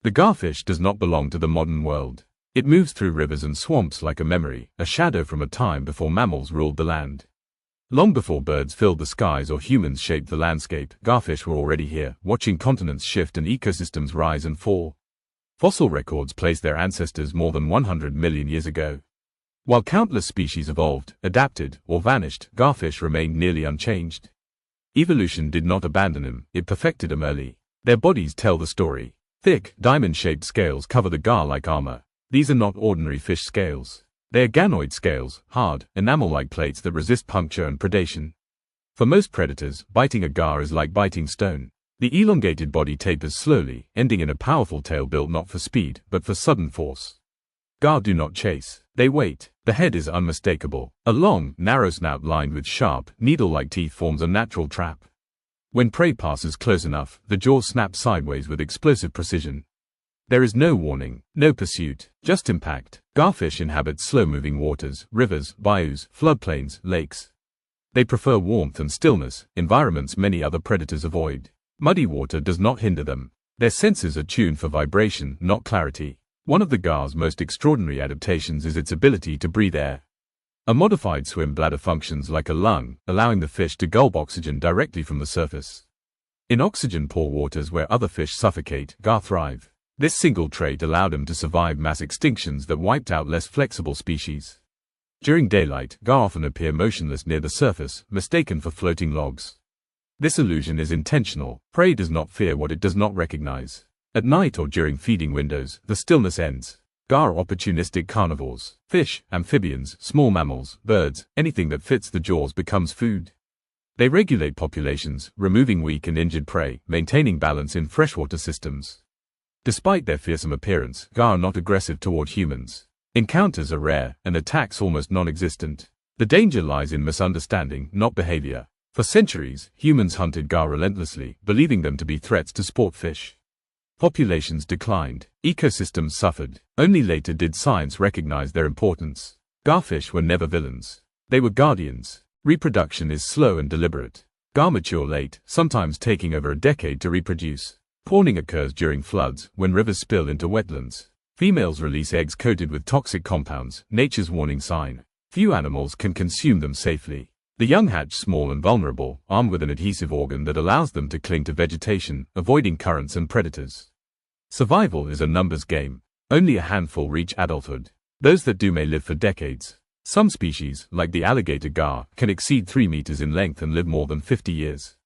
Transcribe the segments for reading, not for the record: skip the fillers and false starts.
The garfish does not belong to the modern world. It moves through rivers and swamps like a memory, a shadow from a time before mammals ruled the land. Long before birds filled the skies or humans shaped the landscape, garfish were already here, watching continents shift and ecosystems rise and fall. Fossil records place their ancestors more than 100 million years ago. While countless species evolved, adapted, or vanished, garfish remained nearly unchanged. Evolution did not abandon them, it perfected them early. Their bodies tell the story. Thick, diamond-shaped scales cover the gar like armor. These are not ordinary fish scales. They are ganoid scales, hard, enamel-like plates that resist puncture and predation. For most predators, biting a gar is like biting stone. The elongated body tapers slowly, ending in a powerful tail built not for speed, but for sudden force. Gar do not chase. They wait. The head is unmistakable. A long, narrow snout lined with sharp, needle-like teeth forms a natural trap. When prey passes close enough, the jaws snap sideways with explosive precision. There is no warning, no pursuit, just impact. Garfish inhabit slow-moving waters, rivers, bayous, floodplains, lakes. They prefer warmth and stillness, environments many other predators avoid. Muddy water does not hinder them. Their senses are tuned for vibration, not clarity. One of the gar's most extraordinary adaptations is its ability to breathe air. A modified swim bladder functions like a lung, allowing the fish to gulp oxygen directly from the surface. In oxygen-poor waters where other fish suffocate, gar thrive. This single trait allowed them to survive mass extinctions that wiped out less flexible species. During daylight, gar often appear motionless near the surface, mistaken for floating logs. This illusion is intentional. Prey does not fear what it does not recognize. At night or during feeding windows, the stillness ends. Gar are opportunistic carnivores. Fish, amphibians, small mammals, birds, anything that fits the jaws becomes food. They regulate populations, removing weak and injured prey, maintaining balance in freshwater systems. Despite their fearsome appearance, gar are not aggressive toward humans. Encounters are rare, and attacks almost non-existent. The danger lies in misunderstanding, not behavior. For centuries, humans hunted gar relentlessly, believing them to be threats to sport fish. Populations declined. Ecosystems suffered. Only later did science recognize their importance. Garfish were never villains. They were guardians. Reproduction is slow and deliberate. Gar mature late, sometimes taking over a decade to reproduce. Spawning occurs during floods, when rivers spill into wetlands. Females release eggs coated with toxic compounds, nature's warning sign. Few animals can consume them safely. The young hatch small and vulnerable, armed with an adhesive organ that allows them to cling to vegetation, avoiding currents and predators. Survival is a numbers game. Only a handful reach adulthood. Those that do may live for decades. Some species, like the alligator gar, can exceed 3 meters in length and live more than 50 years.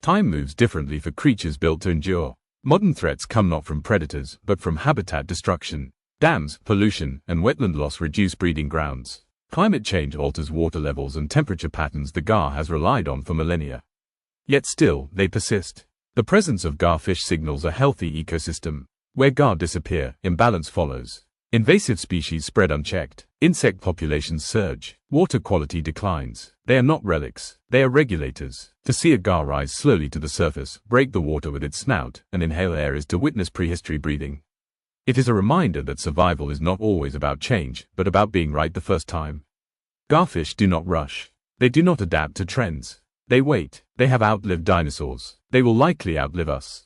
Time moves differently for creatures built to endure. Modern threats come not from predators, but from habitat destruction. Dams, pollution, and wetland loss reduce breeding grounds. Climate change alters water levels and temperature patterns the gar has relied on for millennia. Yet still, they persist. The presence of garfish signals a healthy ecosystem. Where gar disappear, imbalance follows. Invasive species spread unchecked. Insect populations surge. Water quality declines. They are not relics. They are regulators. To see a gar rise slowly to the surface, break the water with its snout, and inhale air is to witness prehistory breathing. It is a reminder that survival is not always about change, but about being right the first time. Garfish do not rush. They do not adapt to trends. They wait. They have outlived dinosaurs. They will likely outlive us.